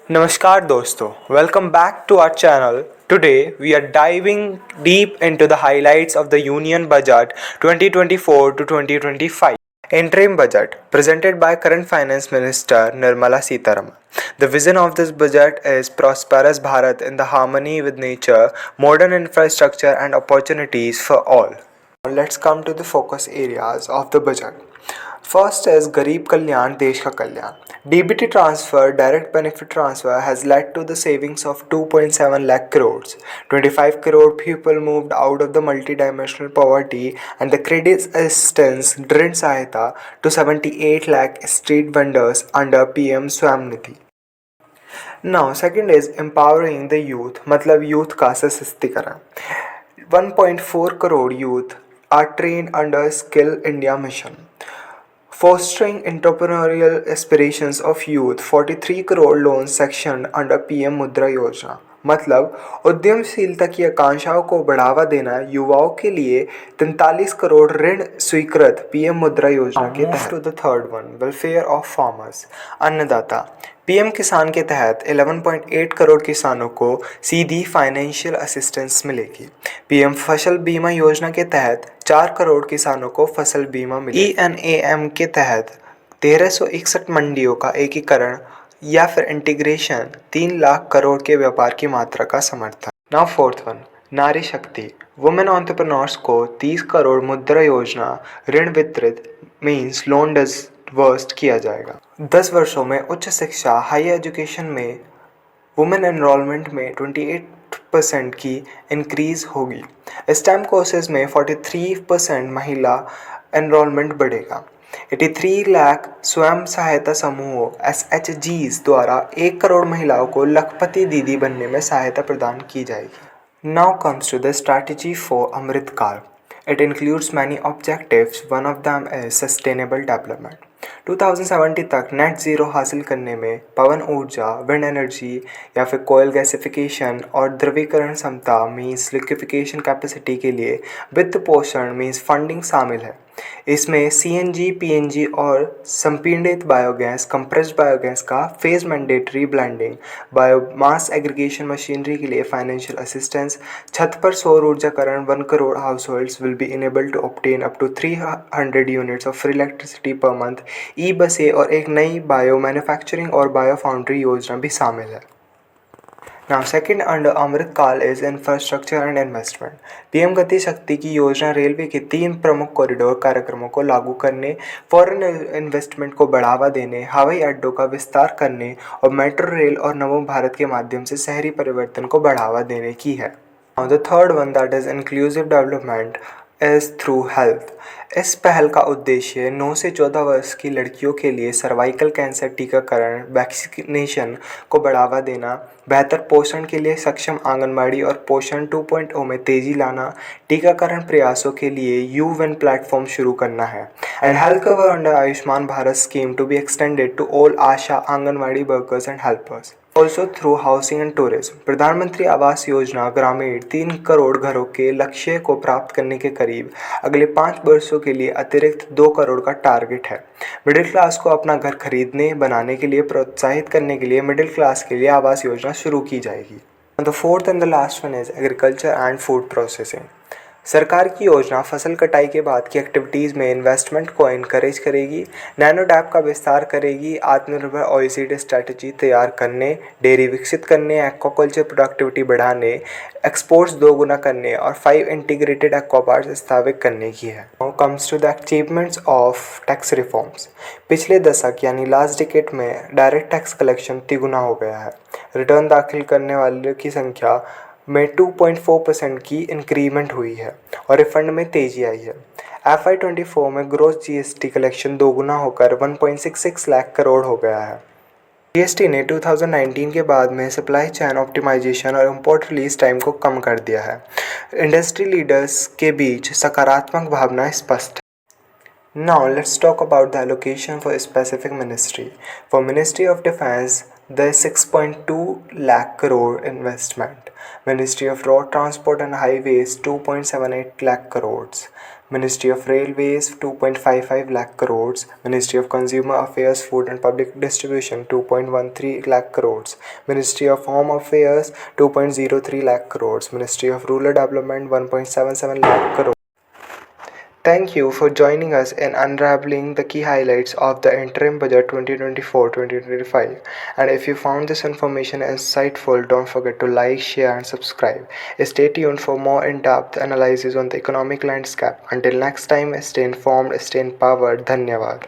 Namaskar dosto, welcome back to our channel. Today we are diving deep into the highlights of the Union Budget 2024 to 2025. Interim Budget presented by current Finance Minister Nirmala Sitharaman. The vision of this budget is prosperous Bharat in the harmony with nature, modern infrastructure and opportunities for all. Let's come to the focus areas of the budget. First is Garib Kalyan Desh Ka Kalyan. DBT transfer, direct benefit transfer, has led to the savings of 2.7 lakh crores. 25 crore people moved out of the multidimensional poverty, and the credit assistance Drin Sahayata to 78 lakh street vendors under PM Swamnidhi. Now, second is empowering the youth, मतलब youth का सशक्तिकरण. 1.4 crore youth are trained under Skill India mission. Fostering entrepreneurial aspirations of youth, 43 crore loans sectioned under PM Mudra योजना. मतलब उद्यमशीलता की आकांक्षाओं को बढ़ावा देना युवाओं के लिए 43 करोड़ ऋण स्वीकृत पीएम मुद्रा योजना के तहत. To the third one, welfare of farmers, अन्नदाता. पीएम किसान के तहत 11.8 करोड़ किसानों को सीधी फाइनेंशियल असिस्टेंस मिलेगी. पीएम फसल बीमा योजना के तहत 4 करोड़ किसानों को फसल बीमा मिलेगा. ENAM के तहत 1361 मंडियों का एकीकरण या फिर इंटीग्रेशन 3 लाख करोड़ के व्यापार की मात्रा का समर्थन. नाउ फोर्थ वन, नारी शक्ति. वुमेन एंटरप्रेन्योर्स को 30 करोड़ मुद्रा योजना ऋण वितरित मीन्स लोन डिसबर्स्ड किया जाएगा. 10 वर्षों में उच्च शिक्षा हाई एजुकेशन में वुमेन एनरोलमेंट में 28% की इंक्रीज होगी. स्टेम कोर्सेज में 43% महिला एनरोलमेंट बढ़ेगा. 83 लाख स्वयं सहायता समूहों SHGs द्वारा 1 करोड़ महिलाओं को लखपति दीदी बनने में सहायता प्रदान की जाएगी. Now comes to the strategy for Amrit Kal. It includes many objectives. One of them is sustainable development. 2070 तक नेट ज़ीरो हासिल करने में पवन ऊर्जा, विंड एनर्जी या फिर कोयल गैसिफिकेशन और द्रवीकरण क्षमता मीन्स लिक्विफिकेशन कैपेसिटी के लिए वित्त पोषण मीन्स फंडिंग शामिल है. इसमें CNG, PNG और संपीड़ित बायोगैस, कंप्रेस्ड बायोगैस का phase mandatory blending, biomass aggregation machinery के लिए फाइनेंशियल असिस्टेंस, छत पर सौर ऊर्जाकरण. 1 करोड़ हाउस होल्ड्स will be enable to obtain up to 300 units of free electricity per month. E बसें और एक नई बायो मैन्युफैक्चरिंग और बायो फाउंड्री योजना भी शामिल है. Now, second under Amrit Kaal is infrastructure and investment. PM Gati Shakti की योजना रेलवे के 3 प्रमुख कॉरिडोर कार्यक्रमों को लागू करने, फॉरेन इन्वेस्टमेंट को बढ़ावा देने, हवाई अड्डों का विस्तार करने और मेट्रो रेल और नमो भारत के माध्यम से शहरी परिवर्तन को बढ़ावा देने की है. Now, the third one that is inclusive development is through health. इस पहल का उद्देश्य 9 से 14 वर्ष की लड़कियों के लिए सर्वाइकल कैंसर टीकाकरण वैक्सीनेशन को बढ़ावा देना, बेहतर पोषण के लिए सक्षम आंगनबाड़ी और पोषण 2.0 में तेजी लाना, टीकाकरण प्रयासों के लिए यूविन प्लेटफॉर्म शुरू करना है. And health cover under Ayushman Bharat scheme to be extended to all ASHA anganwadi workers and helpers. Also through housing and tourism. Pradhan Mantri Awas योजना ग्रामीण 3 करोड़ घरों के लक्ष्य को प्राप्त करने के करीब अगले 5 वर्षों के लिए अतिरिक्त 2 करोड़ का टारगेट है. मिडिल क्लास को अपना घर खरीदने बनाने के लिए प्रोत्साहित करने के लिए मिडिल क्लास के लिए आवास योजना शुरू की जाएगी. The fourth and the last one is agriculture and food processing. सरकार की योजना फसल कटाई के बाद की एक्टिविटीज़ में इन्वेस्टमेंट को इनकरेज करेगी, नैनो डैप का विस्तार करेगी, आत्मनिर्भर ऑयसीड स्ट्रैटेजी तैयार करने, डेयरी विकसित करने, एक्वाकल्चर प्रोडक्टिविटी बढ़ाने, एक्सपोर्ट्स 2 गुना करने और 5 इंटीग्रेटेड एक्वा पार्क्स स्थापित करने की है. Now comes to the achievements of tax reforms. पिछले दशक यानी लास्ट डिकेड में डायरेक्ट टैक्स कलेक्शन तिगुना हो गया है. रिटर्न दाखिल करने वालों की संख्या में 2.4% की इंक्रीमेंट हुई है और रिफंड में तेजी आई है. FY24 में ग्रोस GST कलेक्शन दोगुना होकर 1.66 लाख करोड़ हो गया है. GST ने 2019 के बाद में सप्लाई चेन ऑप्टिमाइजेशन और इम्पोर्ट रिलीज टाइम को कम कर दिया है. इंडस्ट्री लीडर्स के बीच सकारात्मक भावना स्पष्ट है. Now let's talk about the allocation for a specific ministry. For Ministry of Defense, there is 6.2 lakh crore investment. Ministry of Road Transport and Highways 2.78 lakh crores. Ministry of Railways 2.55 lakh crores, Ministry of Consumer Affairs, Food and Public Distribution 2.13 lakh crores, Ministry of Home Affairs 2.03 lakh crores, Ministry of Rural Development 1.77 lakh crores. Thank you for joining us in unraveling the key highlights of the interim budget 2024-2025. And if you found this information insightful, don't forget to like, share, and subscribe. Stay tuned for more in-depth analysis on the economic landscape. Until next time, stay informed, stay empowered. Dhanyavad.